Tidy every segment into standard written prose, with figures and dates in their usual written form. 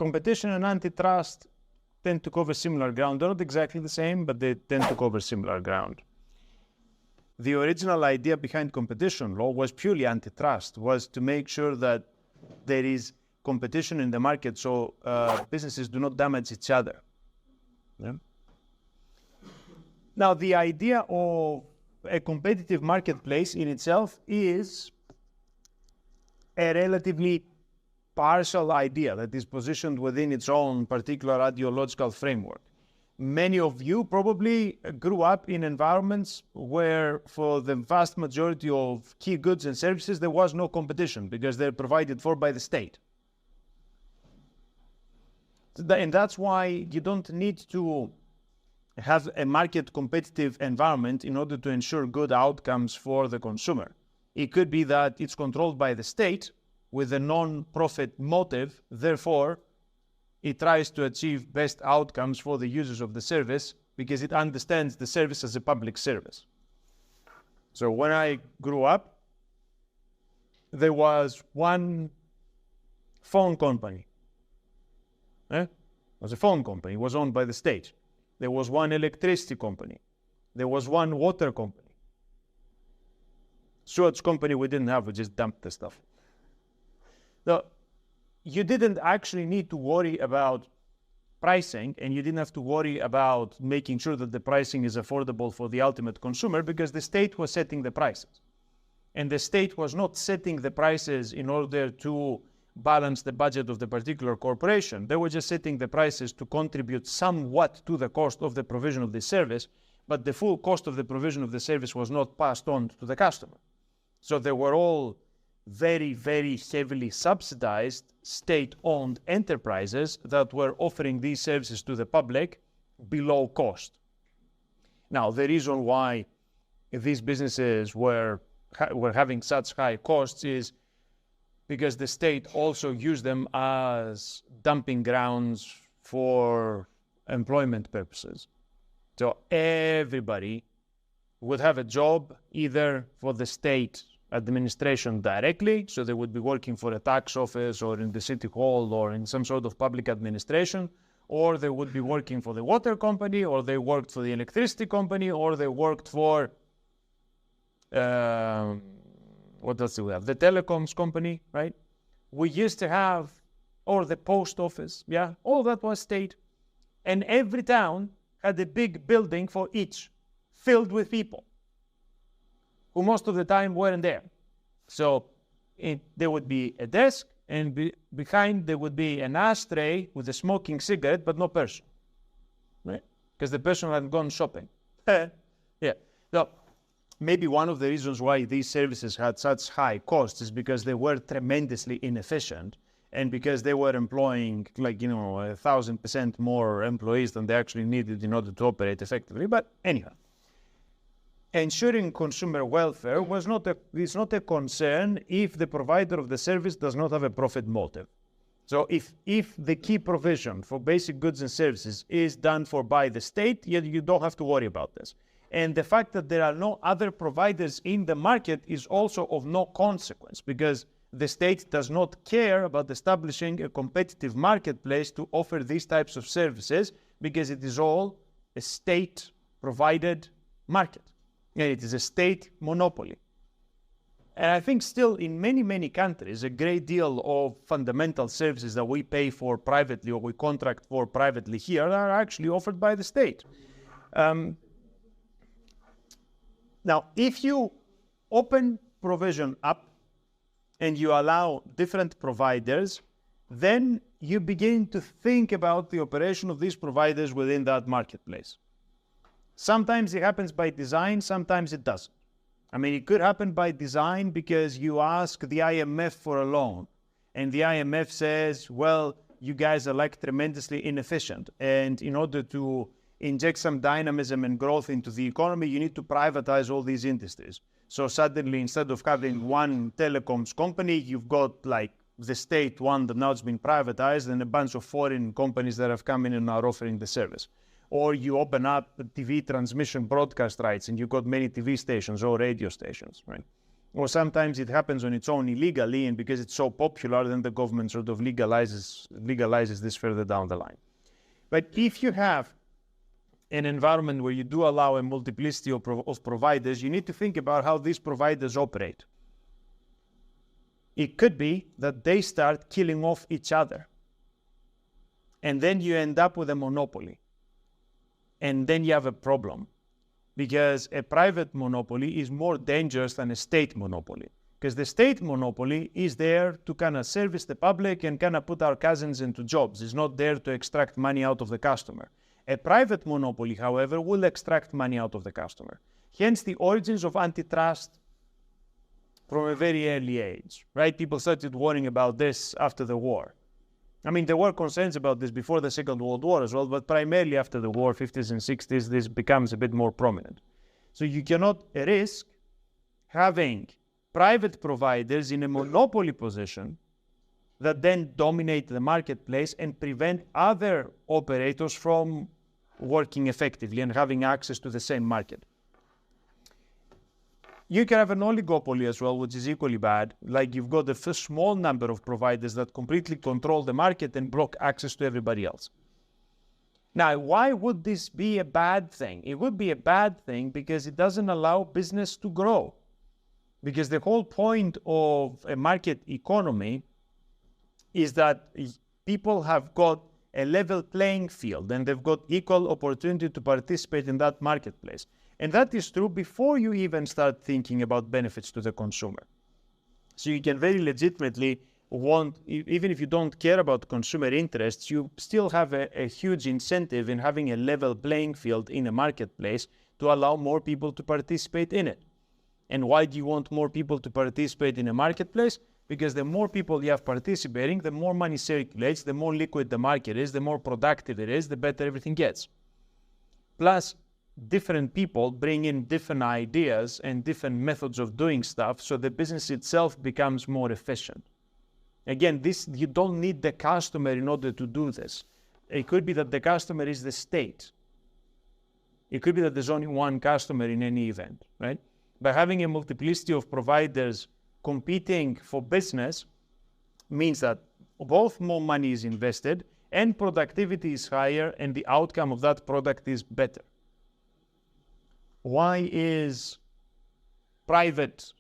competition and antitrust tend to cover similar ground. They're not exactly the same, but they tend to cover similar ground. The original idea behind competition law was purely antitrust, was to make sure that there is competition in the market so businesses do not damage each other. Yeah? Now, the idea of a competitive marketplace in itself is a relatively partial idea that is positioned within its own particular ideological framework. Many of you probably grew up in environments where for the vast majority of key goods and services there was no competition because they're provided for by the state. And that's why you don't need to have a market competitive environment in order to ensure good outcomes for the consumer. It could be that it's controlled by the state with a non-profit motive, therefore it tries to achieve best outcomes for the users of the service because it understands the service as a public service. So when I grew up, there was one phone company. It was a phone company, it was owned by the state. There was one electricity company. There was one water company. Sewage company we didn't have, we just dumped the stuff. So you didn't actually need to worry about pricing, and you didn't have to worry about making sure that the pricing is affordable for the ultimate consumer because the state was setting the prices. And the state was not setting the prices in order to balance the budget of the particular corporation. They were just setting the prices to contribute somewhat to the cost of the provision of the service, but the full cost of the provision of the service was not passed on to the customer. So they were all very, very heavily subsidized state-owned enterprises that were offering these services to the public below cost. Now, the reason why these businesses were having such high costs is because the state also used them as dumping grounds for employment purposes. So everybody would have a job either for the state administration directly, so they would be working for a tax office or in the city hall or in some sort of public administration, or they would be working for the water company, or they worked for the electricity company, or they worked for what else do we have? The telecoms company, right? We used to have, or the post office, yeah, all that was state. And every town had a big building for each, filled with people, who most of the time weren't there. So there would be a desk, and behind there would be an ashtray with a smoking cigarette, but no person, right? Because the person had gone shopping. Yeah. So maybe one of the reasons why these services had such high costs is because they were tremendously inefficient, and because they were employing 1,000% more employees than they actually needed in order to operate effectively. But anyhow, ensuring consumer welfare is not a concern if the provider of the service does not have a profit motive. So if the key provision for basic goods and services is done for by the state, you don't have to worry about this. And the fact that there are no other providers in the market is also of no consequence, because the state does not care about establishing a competitive marketplace to offer these types of services, because it is all a state-provided market. And it is a state monopoly. And I think still in many, many countries, a great deal of fundamental services that we pay for privately or we contract for privately here are actually offered by the state. Now, if you open provision up and you allow different providers, then you begin to think about the operation of these providers within that marketplace. Sometimes it happens by design, sometimes it doesn't. I mean, it could happen by design because you ask the IMF for a loan, and the IMF says, well, you guys are tremendously inefficient, and in order to inject some dynamism and growth into the economy, you need to privatize all these industries. So suddenly, instead of having one telecoms company, you've got the state one that now has been privatized and a bunch of foreign companies that have come in and are offering the service. Or you open up TV transmission broadcast rights and you've got many TV stations or radio stations, right? or sometimes it happens on its own illegally, and because it's so popular, then the government sort of legalizes this further down the line. But if you have an environment where you do allow a multiplicity of providers, you need to think about how these providers operate. It could be that they start killing off each other, and then you end up with a monopoly. And then you have a problem, because a private monopoly is more dangerous than a state monopoly. Because the state monopoly is there to kind of service the public and kind of put our cousins into jobs. It's not there to extract money out of the customer. A private monopoly, however, will extract money out of the customer. Hence the origins of antitrust from a very early age, right? People started worrying about this after the war. I mean, there were concerns about this before the Second World War as well, but primarily after the war, 50s and 60s, this becomes a bit more prominent. So you cannot risk having private providers in a monopoly position that then dominate the marketplace and prevent other operators from working effectively and having access to the same market. You can have an oligopoly as well, which is equally bad. Like you've got a small number of providers that completely control the market and block access to everybody else. Now, why would this be a bad thing? It would be a bad thing because it doesn't allow business to grow. Because the whole point of a market economy is that people have got a level playing field and they've got equal opportunity to participate in that marketplace. And that is true before you even start thinking about benefits to the consumer. So you can very legitimately want, even if you don't care about consumer interests, you still have a huge incentive in having a level playing field in a marketplace to allow more people to participate in it. And why do you want more people to participate in a marketplace? Because the more people you have participating, the more money circulates, the more liquid the market is, the more productive it is, the better everything gets. Plus, different people bring in different ideas and different methods of doing stuff, so the business itself becomes more efficient. Again, you don't need the customer in order to do this. It could be that the customer is the state. It could be that there's only one customer in any event, right? By having a multiplicity of providers competing for business means that both more money is invested and productivity is higher and the outcome of that product is better. Why is private,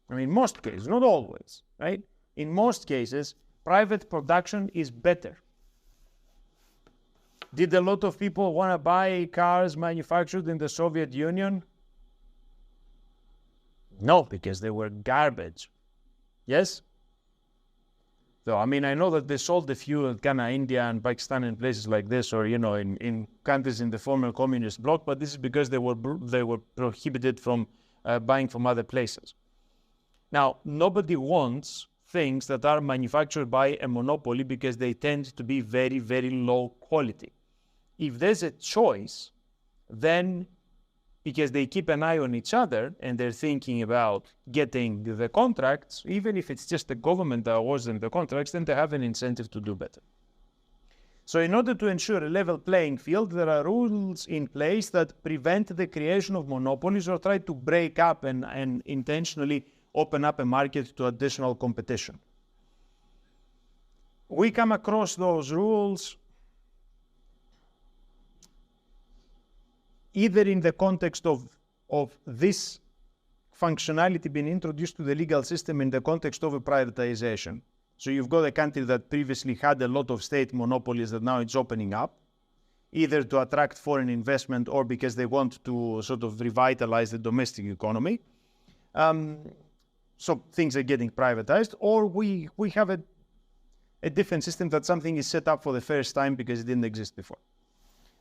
in most cases, not always, right? In most cases, private production is better. Did a lot of people want to buy cars manufactured in the Soviet Union? No, because they were garbage. Yes? So, I know that they sold a few in kind of India and Pakistan and places like this, or, in countries in the former communist bloc, but this is because they were prohibited from buying from other places. Now, nobody wants things that are manufactured by a monopoly because they tend to be very, very low quality. If there's a choice, then because they keep an eye on each other and they're thinking about getting the contracts, even if it's just the government that awards them the contracts, then they have an incentive to do better. So in order to ensure a level playing field, there are rules in place that prevent the creation of monopolies or try to break up and intentionally open up a market to additional competition. We come across those rules either in the context of this functionality being introduced to the legal system in the context of a privatization. So you've got a country that previously had a lot of state monopolies that now it's opening up, either to attract foreign investment or because they want to sort of revitalize the domestic economy. So things are getting privatized, or we have a different system that something is set up for the first time because it didn't exist before.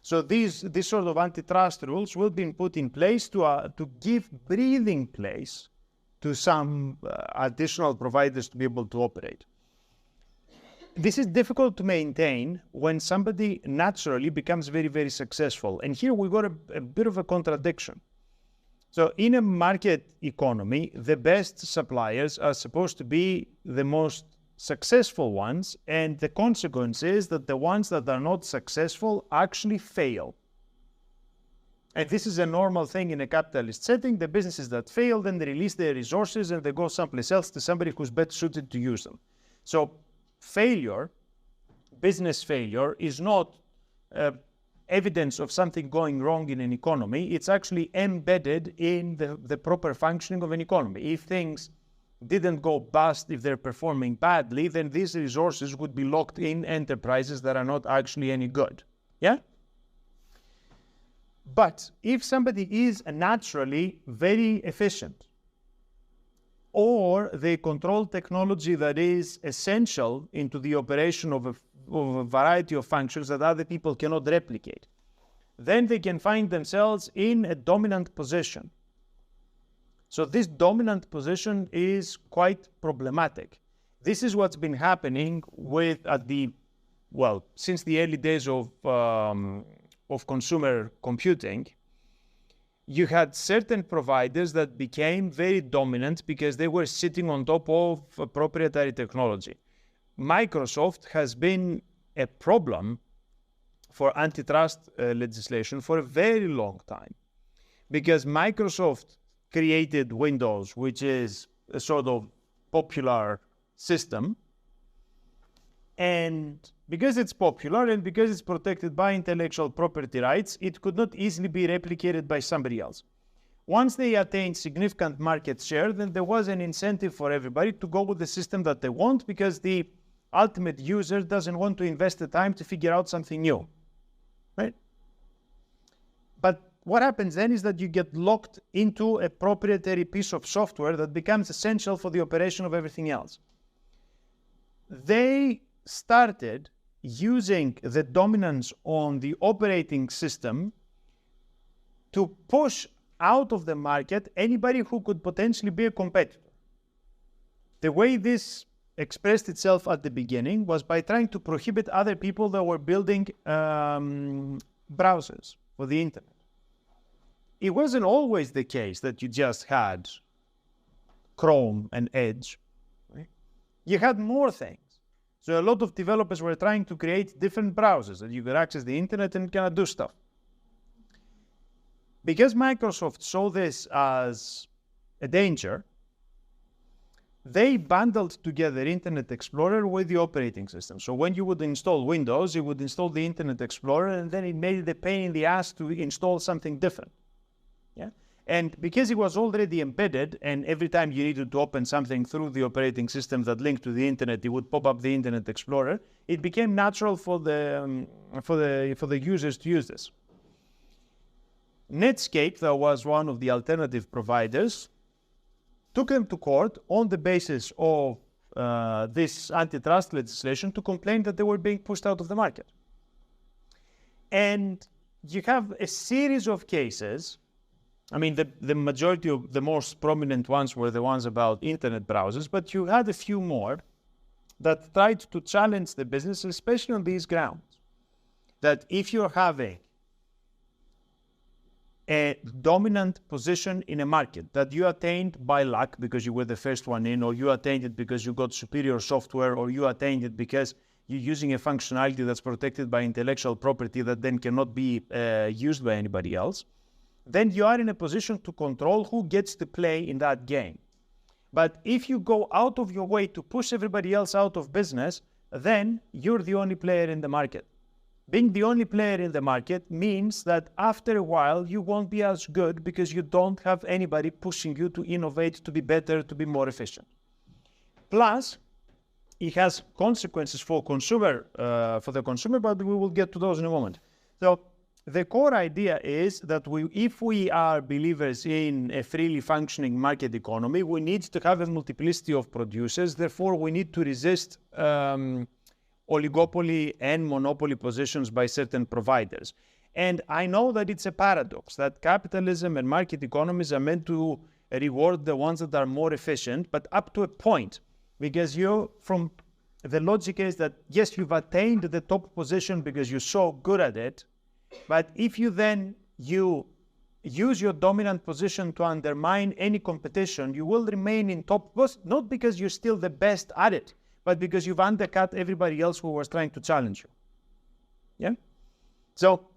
So these sort of antitrust rules will be put in place to give breathing place to some additional providers to be able to operate. This is difficult to maintain when somebody naturally becomes very, very successful. And here we've got a bit of a contradiction. So in a market economy, the best suppliers are supposed to be the most successful ones, and the consequence is that the ones that are not successful actually fail. And this is a normal thing in a capitalist setting. The businesses that fail, then they release their resources and they go someplace else to somebody who's better suited to use them. So failure, business failure, is not evidence of something going wrong in an economy. It's actually embedded in the proper functioning of an economy. If things didn't go bust, if they're performing badly, then these resources would be locked in enterprises that are not actually any good. Yeah? But if somebody is naturally very efficient, or they control technology that is essential into the operation of a variety of functions that other people cannot replicate, then they can find themselves in a dominant position. So this dominant position is quite problematic. This is what's been happening since the early days of consumer computing. You had certain providers that became very dominant because they were sitting on top of proprietary technology. Microsoft has been a problem for antitrust legislation for a very long time, because Microsoft created Windows, which is a sort of popular system. And because it's popular and because it's protected by intellectual property rights, it could not easily be replicated by somebody else. Once they attained significant market share, then there was an incentive for everybody to go with the system that they want, because the ultimate user doesn't want to invest the time to figure out something new, right? But what happens then is that you get locked into a proprietary piece of software that becomes essential for the operation of everything else. They started using the dominance on the operating system to push out of the market anybody who could potentially be a competitor. The way this expressed itself at the beginning was by trying to prohibit other people that were building browsers for the internet. It wasn't always the case that you just had Chrome and Edge, right? You had more things. So a lot of developers were trying to create different browsers that you could access the internet and kind of do stuff. Because Microsoft saw this as a danger, they bundled together Internet Explorer with the operating system. So when you would install Windows, you would install the Internet Explorer, and then it made it a pain in the ass to install something different. Yeah? And because it was already embedded, and every time you needed to open something through the operating system that linked to the internet, it would pop up the Internet Explorer. It became natural for the users to use this. Netscape, that was one of the alternative providers, took them to court on the basis of this antitrust legislation to complain that they were being pushed out of the market. And you have a series of cases. I mean, the majority of the most prominent ones were the ones about internet browsers, but you had a few more that tried to challenge the business, especially on these grounds. That if you're having a dominant position in a market that you attained by luck because you were the first one in, or you attained it because you got superior software, or you attained it because you're using a functionality that's protected by intellectual property that then cannot be used by anybody else, then you are in a position to control who gets to play in that game. But if you go out of your way to push everybody else out of business, then you're the only player in the market. Being the only player in the market means that after a while you won't be as good because you don't have anybody pushing you to innovate, to be better, to be more efficient. Plus, it has consequences for the consumer, but we will get to those in a moment. So the core idea is that if we are believers in a freely functioning market economy, we need to have a multiplicity of producers. Therefore, we need to resist oligopoly and monopoly positions by certain providers. And I know that it's a paradox that capitalism and market economies are meant to reward the ones that are more efficient, but up to a point, because the logic is that yes, you've attained the top position because you're so good at it, but if you use your dominant position to undermine any competition, you will remain in top, not because you're still the best at it, but because you've undercut everybody else who was trying to challenge you. Yeah? So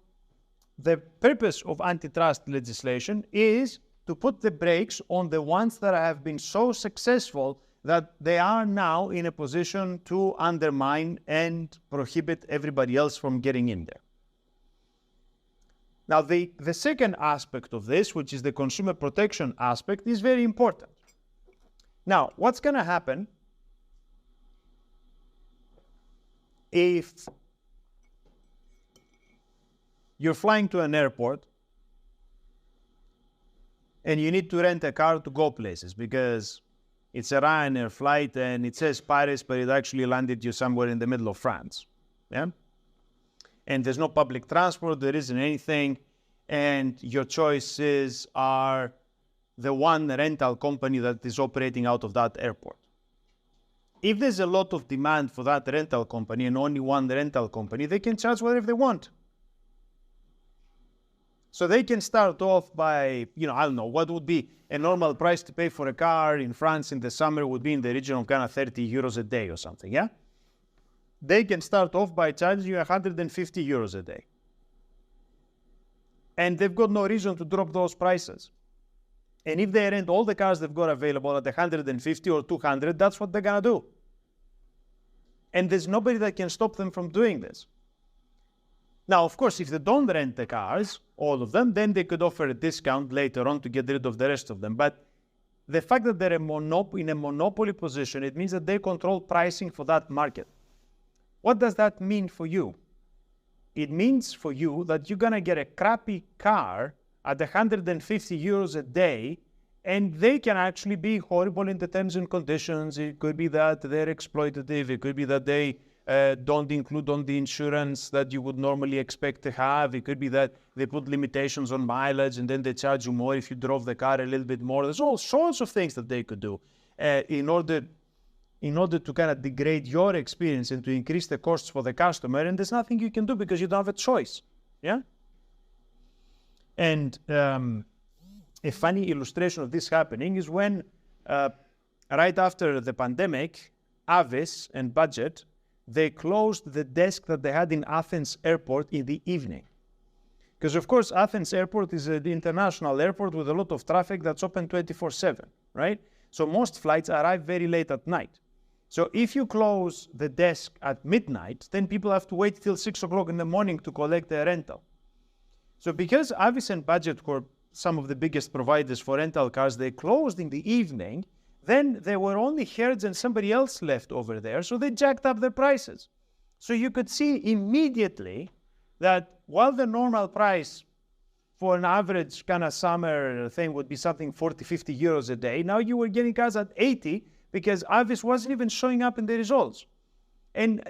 the purpose of antitrust legislation is to put the brakes on the ones that have been so successful that they are now in a position to undermine and prohibit everybody else from getting in there. Now, the second aspect of this, which is the consumer protection aspect, is very important. Now, what's going to happen if you're flying to an airport and you need to rent a car to go places because it's a Ryanair flight and it says Paris, but it actually landed you somewhere in the middle of France. Yeah? And there's no public transport, there isn't anything, and your choices are the one rental company that is operating out of that airport. If there's a lot of demand for that rental company and only one rental company, they can charge whatever they want. So they can start off by, I don't know, what would be a normal price to pay for a car in France in the summer would be in the region of kind of 30 euros a day or something, yeah? They can start off by charging you 150 euros a day. And they've got no reason to drop those prices. And if they rent all the cars they've got available at 150 or 200, that's what they're going to do. And there's nobody that can stop them from doing this. Now, of course, if they don't rent the cars, all of them, then they could offer a discount later on to get rid of the rest of them. But the fact that they're in a monopoly position, it means that they control pricing for that market. What does that mean for you? It means for you that you're going to get a crappy car at 150 euros a day, and they can actually be horrible in the terms and conditions. It could be that they're exploitative. It could be that they don't include on the insurance that you would normally expect to have. It could be that they put limitations on mileage and then they charge you more if you drove the car a little bit more. There's all sorts of things that they could do in order to kind of degrade your experience and to increase the costs for the customer. And there's nothing you can do because you don't have a choice. Yeah? And a funny illustration of this happening is when right after the pandemic, Avis and Budget, they closed the desk that they had in Athens airport in the evening. Because of course, Athens airport is an international airport with a lot of traffic that's open 24/7, right? So most flights arrive very late at night. So if you close the desk at midnight, then people have to wait till 6 o'clock in the morning to collect their rental. So because Avis and Budget were some of the biggest providers for rental cars, they closed in the evening. Then there were only Hertz and somebody else left over there, so they jacked up their prices. So you could see immediately that while the normal price for an average kind of summer thing would be something 40, 50 euros a day, now you were getting cars at 80 because Avis wasn't even showing up in the results. And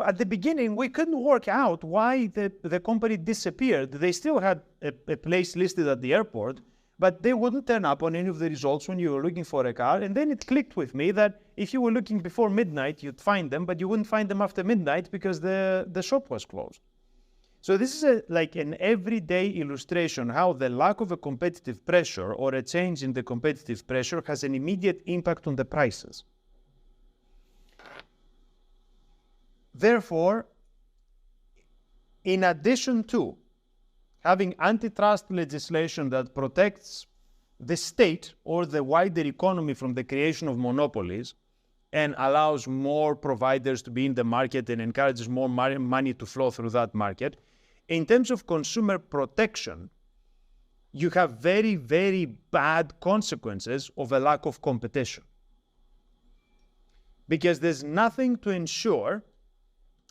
at the beginning, we couldn't work out why the company disappeared. They still had a place listed at the airport, but they wouldn't turn up on any of the results when you were looking for a car. And then it clicked with me that if you were looking before midnight, you'd find them, but you wouldn't find them after midnight because the shop was closed. So this is like an everyday illustration how the lack of a competitive pressure or a change in the competitive pressure has an immediate impact on the prices. Therefore, in addition to having antitrust legislation that protects the state or the wider economy from the creation of monopolies and allows more providers to be in the market and encourages more money to flow through that market, in terms of consumer protection, you have very, very bad consequences of a lack of competition. Because there's nothing to ensure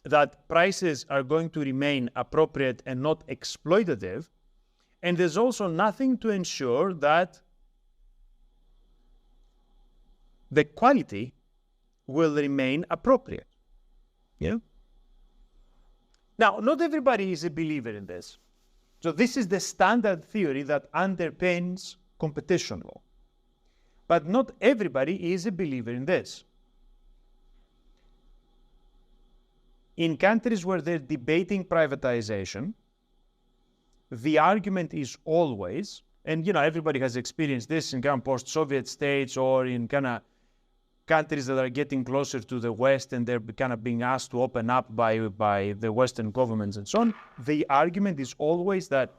that prices are going to remain appropriate and not exploitative. And there's also nothing to ensure that the quality will remain appropriate. Yeah? Now, not everybody is a believer in this. So this is the standard theory that underpins competition law. But not everybody is a believer in this. In countries where they're debating privatization, the argument is always, and everybody has experienced this in kind of post-Soviet states or in kind of countries that are getting closer to the West and they're kind of being asked to open up by the Western governments and so on, the argument is always that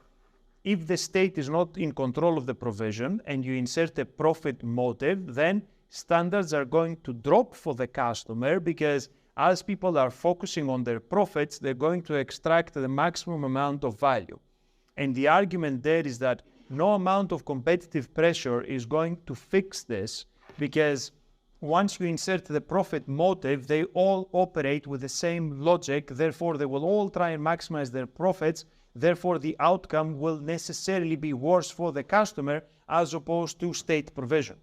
if the state is not in control of the provision and you insert a profit motive, then standards are going to drop for the customer, because as people are focusing on their profits, they're going to extract the maximum amount of value. And the argument there is that no amount of competitive pressure is going to fix this, because once you insert the profit motive, they all operate with the same logic. Therefore, they will all try and maximize their profits. Therefore, the outcome will necessarily be worse for the customer as opposed to state provision.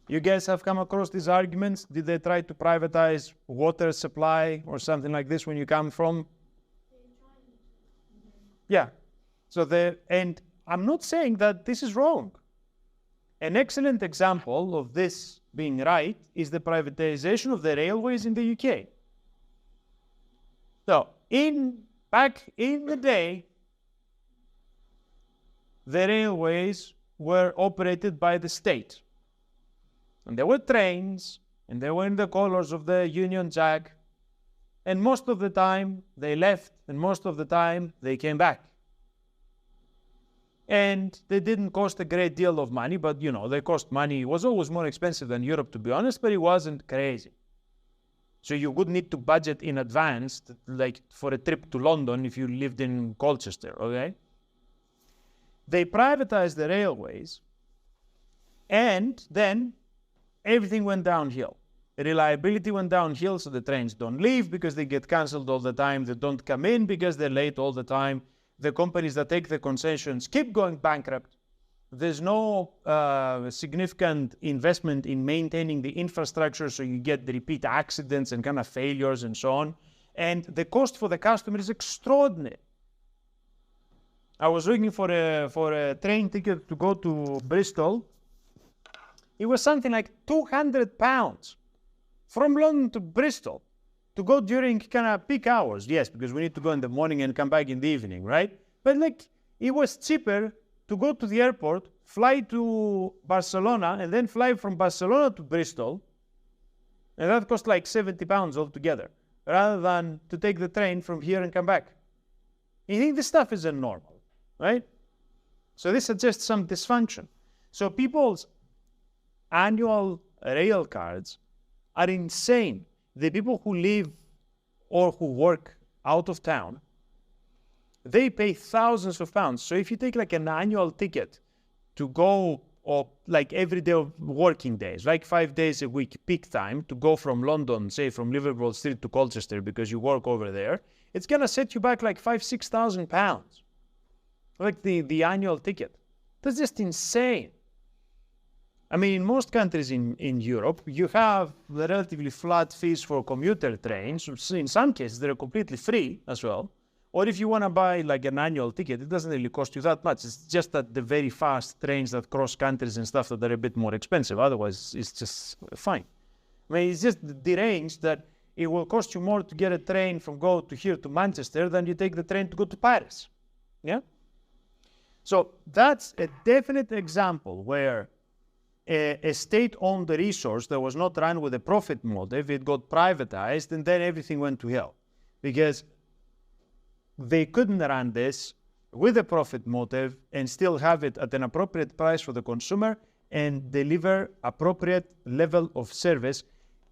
You guys have come across these arguments? Did they try to privatize water supply or something like this when you come from? Yeah. And I'm not saying that this is wrong. An excellent example of this being right is the privatization of the railways in the UK. So, back in the day, the railways were operated by the state. And there were trains, and they were in the colors of the Union Jack. And most of the time, they left, and most of the time, they came back. And they didn't cost a great deal of money, but, they cost money. It was always more expensive than Europe, to be honest, but it wasn't crazy. So you would need to budget in advance, like for a trip to London if you lived in Colchester, okay? They privatized the railways, and then everything went downhill. Reliability went downhill, so the trains don't leave because they get cancelled all the time. They don't come in because they're late all the time. The companies that take the concessions keep going bankrupt. There's no significant investment in maintaining the infrastructure, so you get the repeat accidents and kind of failures and so on. And the cost for the customer is extraordinary. I was looking for a train ticket to go to Bristol. It was something like £200 from London to Bristol to go during kind of peak hours. Yes, because we need to go in the morning and come back in the evening, right? But it was cheaper to go to the airport, fly to Barcelona, and then fly from Barcelona to Bristol. And that cost like £70 altogether, rather than to take the train from here and come back. You think this stuff isn't normal, right? So this suggests some dysfunction. So people's annual rail cards are insane. The people who live or who work out of town, they pay thousands of pounds. So if you take like an annual ticket to go, or like every day of working days, like 5 days a week, peak time, to go from London, say from Liverpool Street to Colchester because you work over there, it's going to set you back like £6,000, like the annual ticket. That's just insane. I mean, in most countries in Europe, you have the relatively flat fees for commuter trains. In some cases, they're completely free as well. Or if you want to buy like an annual ticket, it doesn't really cost you that much. It's just that the very fast trains that cross countries and stuff that are a bit more expensive. Otherwise, it's just fine. I mean, it's just deranged that it will cost you more to get a train from here to Manchester than you take the train to go to Paris. Yeah? So that's a definite example where a state-owned resource that was not run with a profit motive, it got privatized, and then everything went to hell. Because they couldn't run this with a profit motive and still have it at an appropriate price for the consumer and deliver appropriate level of service.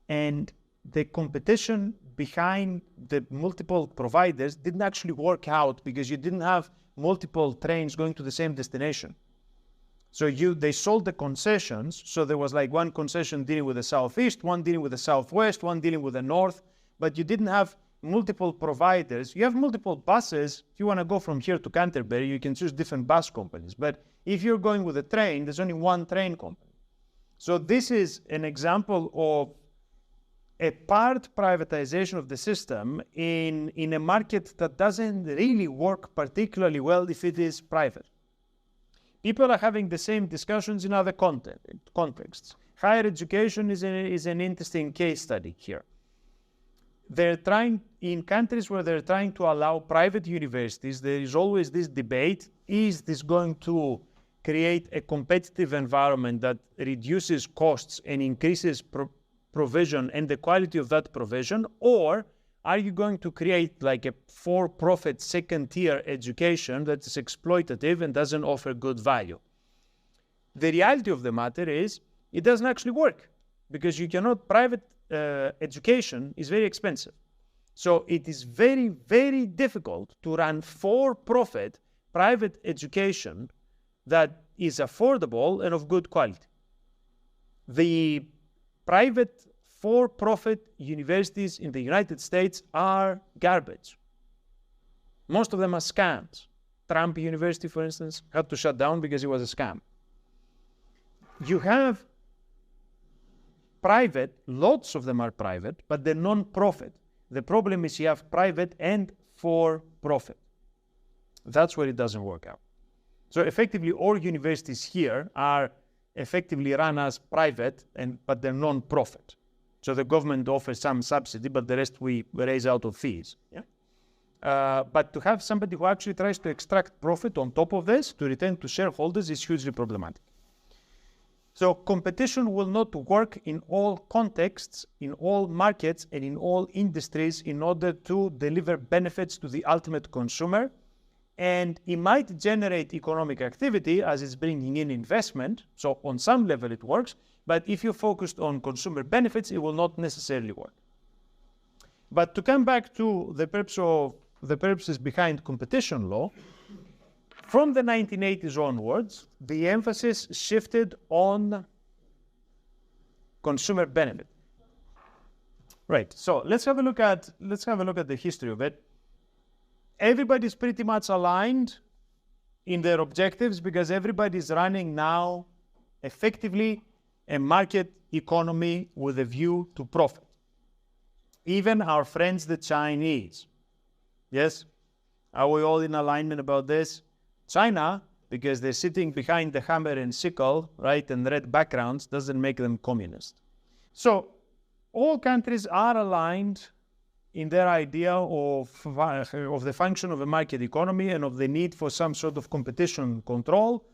And the competition behind the multiple providers didn't actually work out because you didn't have multiple trains going to the same destination. So they sold the concessions, so there was like one concession dealing with the southeast, one dealing with the southwest, one dealing with the north, but you didn't have multiple providers. You have multiple buses. If you want to go from here to Canterbury, you can choose different bus companies. But if you're going with a train, there's only one train company. So this is an example of a part privatization of the system in a market that doesn't really work particularly well if it is private. People are having the same discussions in other contexts. Higher education is an interesting case study here. In countries where they're trying to allow private universities, there is always this debate, is this going to create a competitive environment that reduces costs and increases provision and the quality of that provision, or are you going to create like a for-profit second-tier education that is exploitative and doesn't offer good value? The reality of the matter is it doesn't actually work, because you cannot, private education is very expensive. So it is very, very difficult to run for-profit private education that is affordable and of good quality. The private for-profit universities in the United States are garbage. Most of them are scams. Trump University, for instance, had to shut down because it was a scam. You have private, lots of them are private, but they're non-profit. The problem is you have private and for-profit. That's where it doesn't work out. So effectively, all universities here are effectively run as private, but they're non-profit. So the government offers some subsidy, but the rest we raise out of fees. Yeah? But to have somebody who actually tries to extract profit on top of this to return to shareholders is hugely problematic. So competition will not work in all contexts, in all markets, and in all industries in order to deliver benefits to the ultimate consumer. And it might generate economic activity as it's bringing in investment. So on some level it works. But if you're focused on consumer benefits, it will not necessarily work. But to come back to the purposes behind competition law, from the 1980s onwards, the emphasis shifted on consumer benefit. Right. So let's have a look at the history of it. Everybody's pretty much aligned in their objectives because everybody's running now effectively a market economy with a view to profit. Even our friends, the Chinese. Yes? Are we all in alignment about this? China, because they're sitting behind the hammer and sickle, right, and red backgrounds, doesn't make them communist. So all countries are aligned in their idea of the function of a market economy and of the need for some sort of competition control.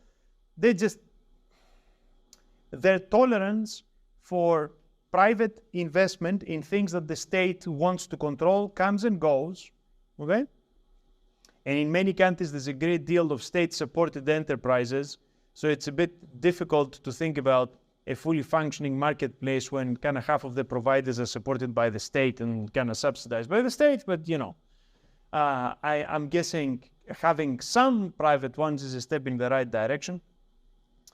Their tolerance for private investment in things that the state wants to control comes and goes, okay? And in many countries, there's a great deal of state-supported enterprises, so it's a bit difficult to think about a fully functioning marketplace when kind of half of the providers are supported by the state and kind of subsidized by the state. But, you know, I'm guessing having some private ones is a step in the right direction.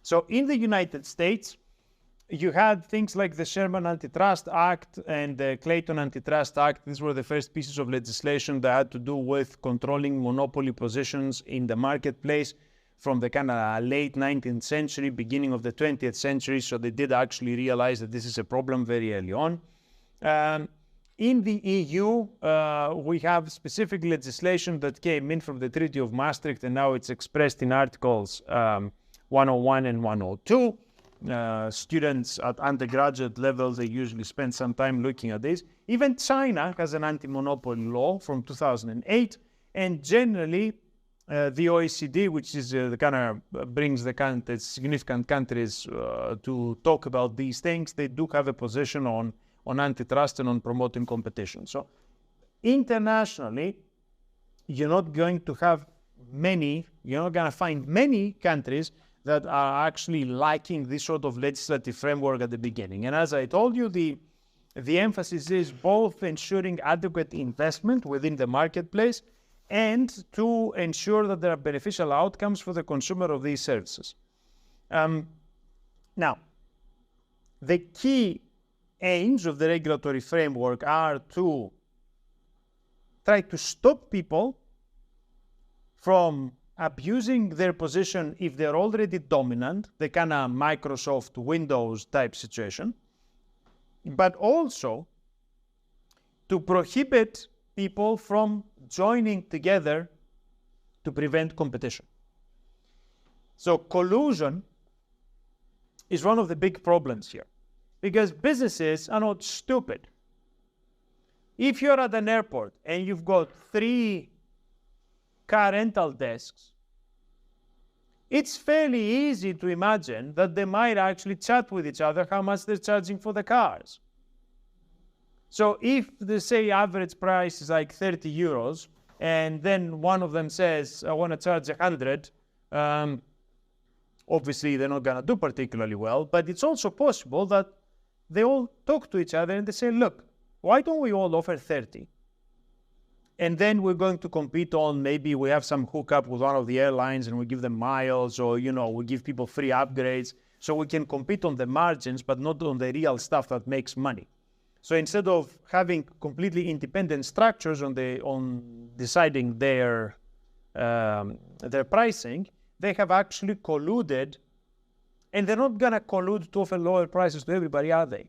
So in the United States, you had things like the Sherman Antitrust Act and the Clayton Antitrust Act. These were the first pieces of legislation that had to do with controlling monopoly positions in the marketplace from the kind of late 19th century, beginning of the 20th century. So they did actually realize that this is a problem very early on. In the EU, we have specific legislation that came in from the Treaty of Maastricht, and now it's expressed in Articles 101 and 102. Students at undergraduate level, they usually spend some time looking at this. Even China has an anti-monopoly law from 2008, and generally the OECD, which is the kind of brings the significant countries to talk about these things, they do have a position on antitrust and on promoting competition. So internationally, you're not going to find many countries that are actually liking this sort of legislative framework at the beginning. And as I told you, the emphasis is both ensuring adequate investment within the marketplace and to ensure that there are beneficial outcomes for the consumer of these services. Now, the key aims of the regulatory framework are to try to stop people from abusing their position if they're already dominant, the kind of Microsoft Windows type situation, but also to prohibit people from joining together to prevent competition. So collusion is one of the big problems here because businesses are not stupid. If you're at an airport and you've got 3 car rental desks, it's fairly easy to imagine that they might actually chat with each other how much they're charging for the cars. So if they say average price is like 30 euros, and then one of them says, I want to charge 100, obviously they're not going to do particularly well, but it's also possible that they all talk to each other and they say, look, why don't we all offer 30? And then we're going to compete on, maybe we have some hookup with one of the airlines and we give them miles, or, we give people free upgrades. So we can compete on the margins, but not on the real stuff that makes money. So instead of having completely independent structures on deciding their pricing, they have actually colluded, and they're not going to collude to offer lower prices to everybody, are they?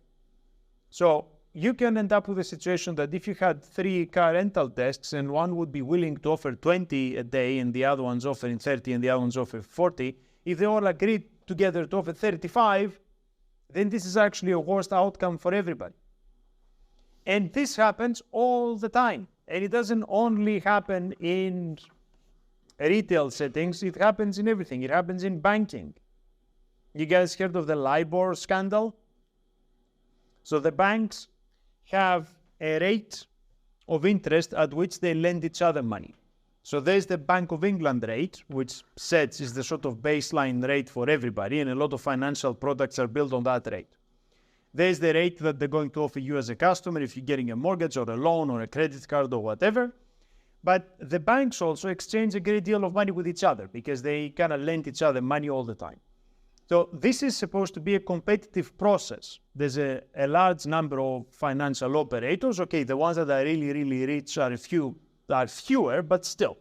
So you can end up with a situation that if you had 3 car rental desks and one would be willing to offer 20 a day and the other one's offering 30 and the other one's offering 40, if they all agreed together to offer 35, then this is actually a worst outcome for everybody. And this happens all the time. And it doesn't only happen in retail settings, it happens in everything. It happens in banking. You guys heard of the LIBOR scandal? So the banks have a rate of interest at which they lend each other money. So there's the Bank of England rate, which sets is the sort of baseline rate for everybody, and a lot of financial products are built on that rate. There's the rate that they're going to offer you as a customer if you're getting a mortgage or a loan or a credit card or whatever. But the banks also exchange a great deal of money with each other because they kind of lend each other money all the time. So this is supposed to be a competitive process. There's a large number of financial operators. Okay, the ones that are really, really rich are fewer, but still.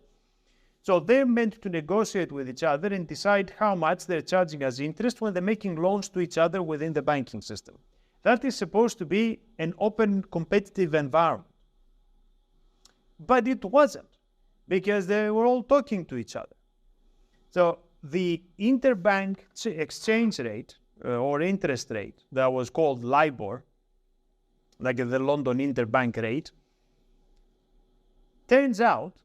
So they're meant to negotiate with each other and decide how much they're charging as interest when they're making loans to each other within the banking system. That is supposed to be an open, competitive environment. But it wasn't, because they were all talking to each other. So the interbank exchange rate or interest rate that was called LIBOR, like the London interbank rate, turns out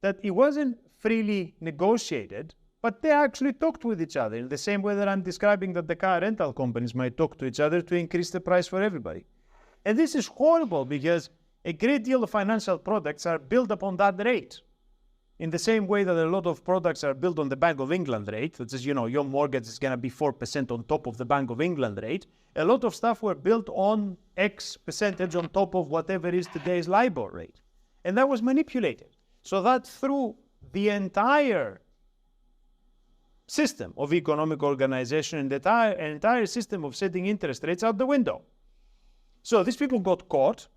that it wasn't freely negotiated, but they actually talked with each other in the same way that I'm describing that the car rental companies might talk to each other to increase the price for everybody. And this is horrible because a great deal of financial products are built upon that rate. In the same way that a lot of products are built on the Bank of England rate, that is, your mortgage is going to be 4% on top of the Bank of England rate, a lot of stuff were built on X percentage on top of whatever is today's LIBOR rate. And that was manipulated. So that threw the entire system of economic organization and the entire system of setting interest rates out the window. So these people got caught,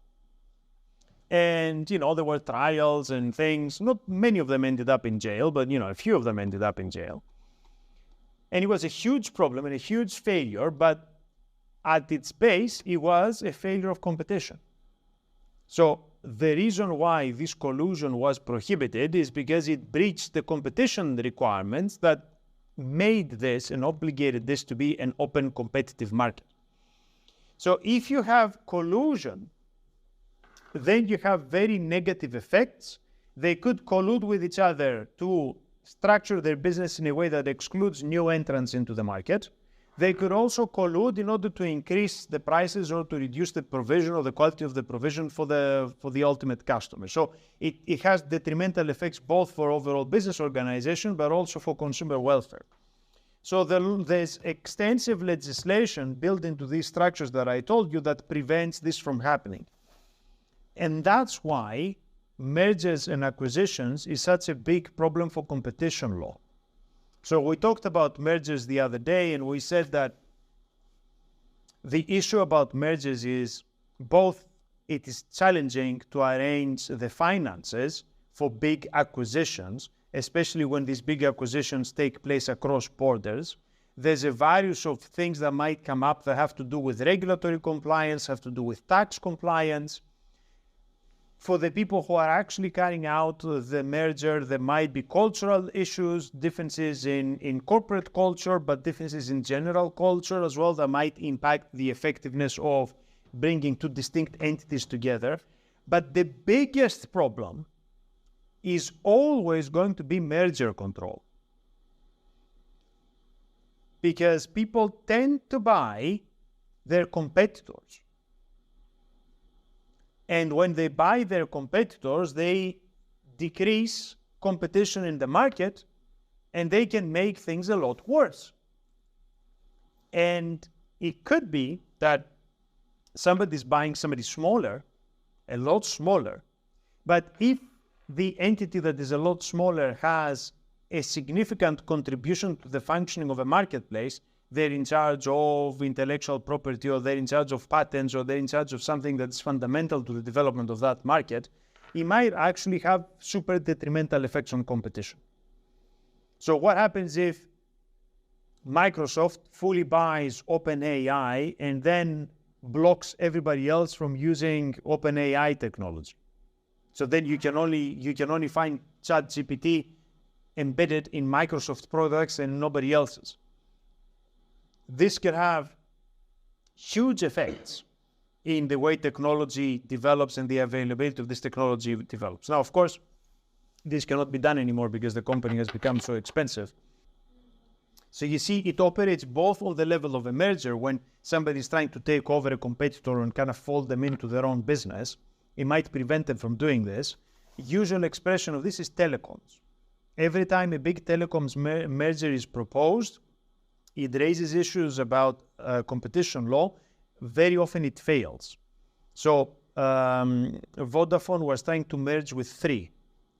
and there were trials and things. Not many of them ended up in jail, but a few of them ended up in jail. And it was a huge problem and a huge failure, but at its base, it was a failure of competition. So the reason why this collusion was prohibited is because it breached the competition requirements that made this and obligated this to be an open competitive market. So if you have collusion, then you have very negative effects. They could collude with each other to structure their business in a way that excludes new entrants into the market. They could also collude in order to increase the prices or to reduce the provision or the quality of the provision for the ultimate customer. So it has detrimental effects both for overall business organization, but also for consumer welfare. So there's extensive legislation built into these structures that I told you that prevents this from happening. And that's why mergers and acquisitions is such a big problem for competition law. So we talked about mergers the other day, and we said that the issue about mergers is both it is challenging to arrange the finances for big acquisitions, especially when these big acquisitions take place across borders. There's a variety of things that might come up that have to do with regulatory compliance, have to do with tax compliance. For the people who are actually carrying out the merger, there might be cultural issues, differences in corporate culture, but differences in general culture as well that might impact the effectiveness of bringing two distinct entities together. But the biggest problem is always going to be merger control. Because people tend to buy their competitors. And when they buy their competitors, they decrease competition in the market, and they can make things a lot worse. And it could be that somebody's buying somebody smaller, a lot smaller, but if the entity that is a lot smaller has a significant contribution to the functioning of a marketplace, they're in charge of intellectual property, or they're in charge of patents, or they're in charge of something that's fundamental to the development of that market, it might actually have super detrimental effects on competition. So what happens if Microsoft fully buys OpenAI and then blocks everybody else from using OpenAI technology? So then you can only find ChatGPT embedded in Microsoft products and nobody else's. This can have huge effects in the way technology develops and the availability of this technology develops. Now, of course, this cannot be done anymore because the company has become so expensive. So you see, it operates both on the level of a merger, when somebody is trying to take over a competitor and kind of fold them into their own business. It might prevent them from doing this. Usual expression of this is telecoms. Every time a big telecoms merger is proposed, it raises issues about competition law. Very often it fails. So Vodafone was trying to merge with Three.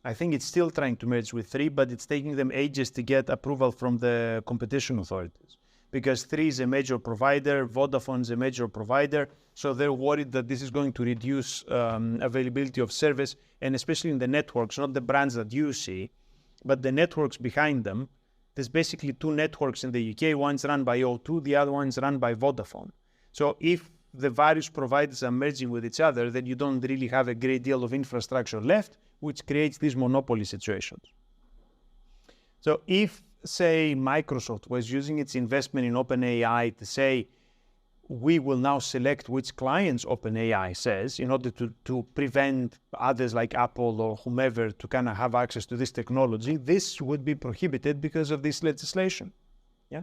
I think it's still trying to merge with Three, but it's taking them ages to get approval from the competition authorities, because Three is a major provider, Vodafone is a major provider, so they're worried that this is going to reduce availability of service, and especially in the networks, not the brands that you see, but the networks behind them. There's basically two networks in the UK. One's run by O2, the other one's run by Vodafone. So if the various providers are merging with each other, then you don't really have a great deal of infrastructure left, which creates these monopoly situations. So if, say, Microsoft was using its investment in OpenAI to say, we will now select which clients OpenAI says, in order to prevent others like Apple or whomever to kind of have access to this technology, this would be prohibited because of this legislation. Yeah.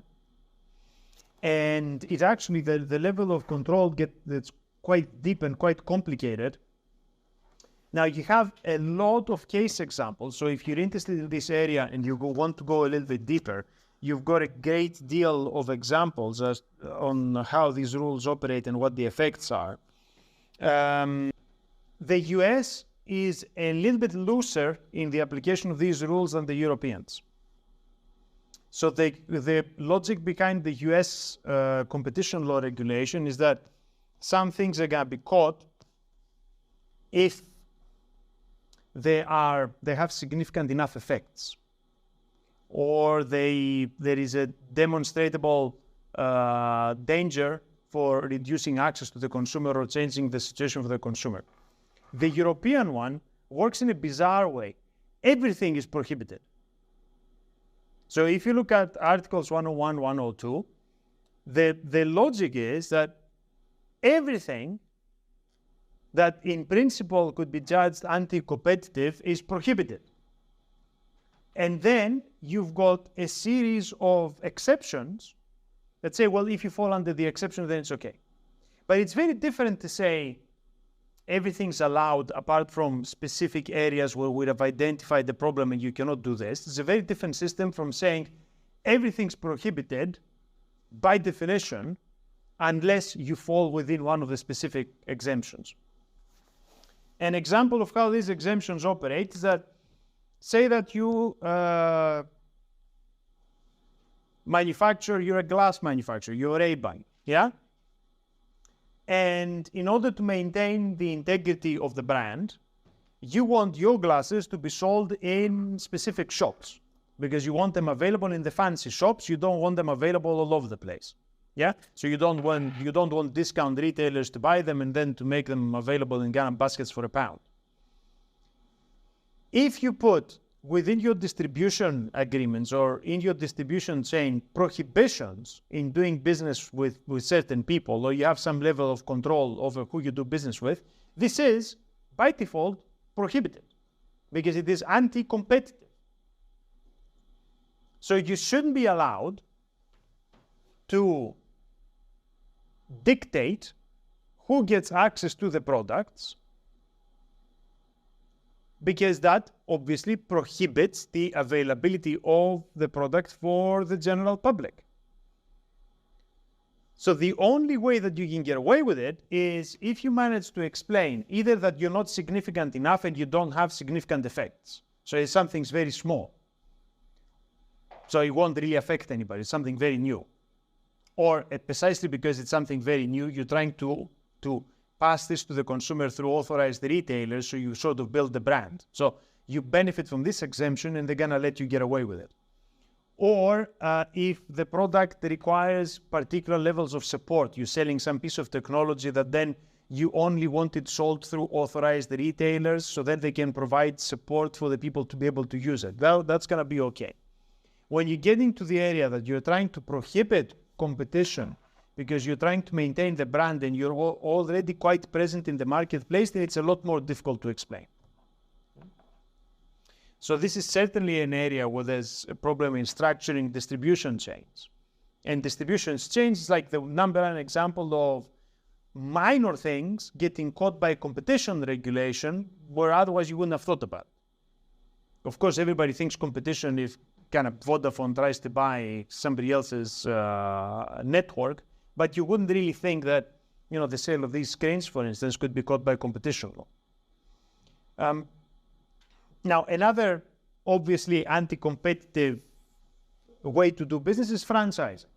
And it actually, the level of control that's quite deep and quite complicated. Now, you have a lot of case examples. So if you're interested in this area and you want to go a little bit deeper, you've got a great deal of examples on how these rules operate and what the effects are. The US is a little bit looser in the application of these rules than the Europeans. So the logic behind the US competition law regulation is that some things are going to be caught if they have significant enough effects, or there is a demonstrable danger for reducing access to the consumer or changing the situation for the consumer. The European one works in a bizarre way. Everything is prohibited. So if you look at Articles 101, 102, the logic is that everything that in principle could be judged anti-competitive is prohibited. And then you've got a series of exceptions that say, well, if you fall under the exception, then it's okay. But it's very different to say everything's allowed apart from specific areas where we have identified the problem and you cannot do this. It's a very different system from saying everything's prohibited by definition unless you fall within one of the specific exemptions. An example of how these exemptions operate is that, say that you you're a glass manufacturer, you're A-Bank, yeah? And in order to maintain the integrity of the brand, you want your glasses to be sold in specific shops because you want them available in the fancy shops. You don't want them available all over the place. Yeah, so you don't want discount retailers to buy them and then to make them available in gallon baskets for £1. If you put within your distribution agreements or in your distribution chain prohibitions in doing business with certain people, or you have some level of control over who you do business with, this is by default prohibited because it is anti-competitive. So you shouldn't be allowed to dictate who gets access to the products because that obviously prohibits the availability of the product for the general public. So the only way that you can get away with it is if you manage to explain either that you're not significant enough and you don't have significant effects. So if something's very small, so it won't really affect anybody, it's something very new. Or precisely because it's something very new, you're trying to pass this to the consumer through authorized retailers, so you sort of build the brand. So you benefit from this exemption and they're gonna let you get away with it. Or if the product requires particular levels of support, you're selling some piece of technology that then you only want it sold through authorized retailers so that they can provide support for the people to be able to use it. Well, that's going to be okay. When you get into the area that you're trying to prohibit competition because you're trying to maintain the brand and you're already quite present in the marketplace, then it's a lot more difficult to explain. So this is certainly an area where there's a problem in structuring distribution chains. And distribution chains is like the number one example of minor things getting caught by competition regulation where otherwise you wouldn't have thought about. Of course, everybody thinks competition if kind of Vodafone tries to buy somebody else's network, but you wouldn't really think that, you know, the sale of these screens, for instance, could be caught by competition law. Now, another obviously anti-competitive way to do business is franchising.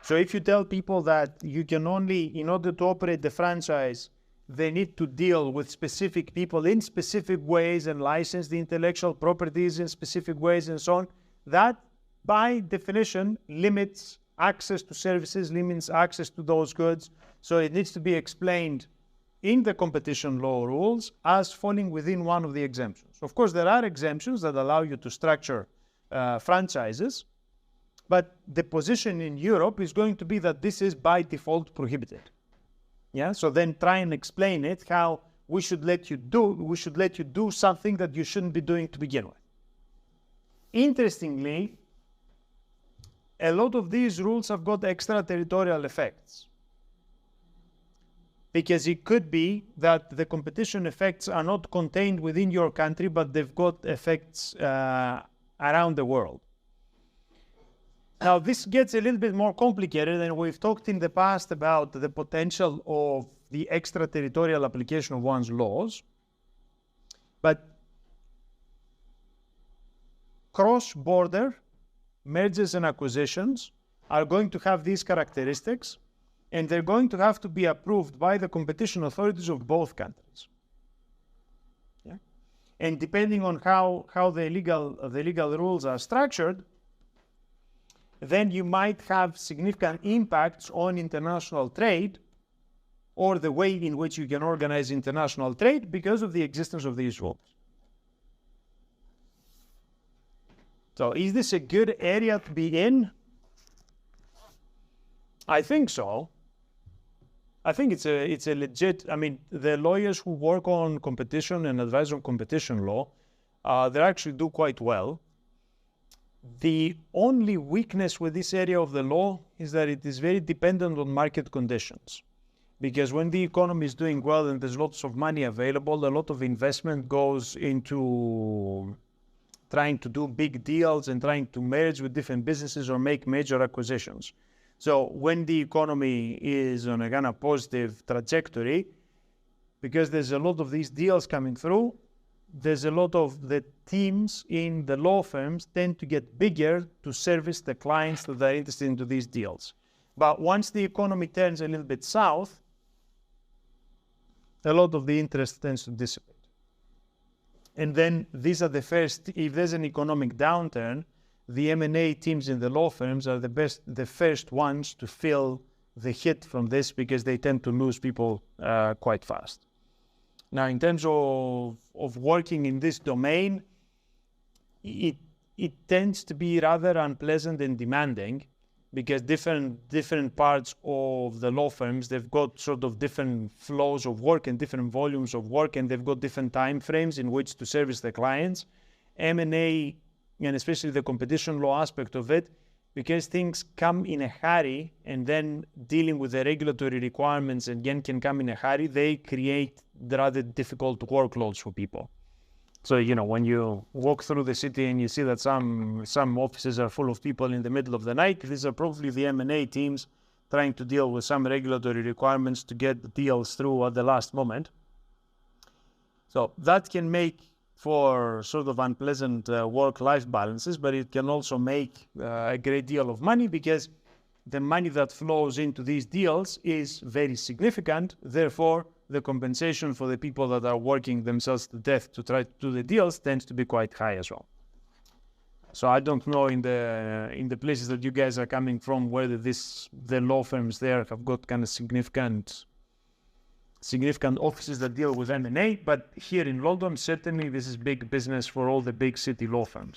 So if you tell people that you can only, in order to operate the franchise, they need to deal with specific people in specific ways and license the intellectual properties in specific ways and so on, that by definition limits access to services, limits access to those goods. So it needs to be explained in the competition law rules as falling within one of the exemptions. Of course, there are exemptions that allow you to structure franchises, but the position in Europe is going to be that this is by default prohibited. Yeah, so then try and explain it how we should let you do something that you shouldn't be doing to begin with. Interestingly, a lot of these rules have got extraterritorial effects. Because it could be that the competition effects are not contained within your country, but they've got effects around the world. Now, this gets a little bit more complicated, and we've talked in the past about the potential of the extraterritorial application of one's laws. But cross-border mergers and acquisitions are going to have these characteristics, and they're going to have to be approved by the competition authorities of both countries. Yeah? And depending on how the legal rules are structured, then you might have significant impacts on international trade or the way in which you can organize international trade because of the existence of these rules. So is this a good area to be in? I think so. I think it's a legit, I mean, the lawyers who work on competition and advise on competition law, they actually do quite well. The only weakness with this area of the law is that it is very dependent on market conditions. Because when the economy is doing well and there's lots of money available, a lot of investment goes into trying to do big deals and trying to merge with different businesses or make major acquisitions. So when the economy is on a kind of positive trajectory, because there's a lot of these deals coming through, there's a lot of the teams in the law firms tend to get bigger to service the clients that are interested into these deals. But once the economy turns a little bit south, a lot of the interest tends to dissipate. And then these are the first, if there's an economic downturn, the M&A teams in the law firms are the first ones to feel the hit from this because they tend to lose people quite fast. Now, in terms of working in this domain, it tends to be rather unpleasant and demanding because different parts of the law firms, they've got sort of different flows of work and different volumes of work, and they've got different time frames in which to service the clients. M&A, and especially the competition law aspect of it, because things come in a hurry and then dealing with the regulatory requirements again can come in a hurry, they create rather difficult workloads for people. So, you know, when you walk through the city and you see that some offices are full of people in the middle of the night, these are probably the M&A teams trying to deal with some regulatory requirements to get the deals through at the last moment. So that can make for sort of unpleasant work-life balances, but it can also make a great deal of money because the money that flows into these deals is very significant. Therefore, the compensation for the people that are working themselves to death to try to do the deals tends to be quite high as well. So I don't know in the places that you guys are coming from whether the law firms there have got kind of significant offices that deal with M&A, but here in London, certainly this is big business for all the big city law firms.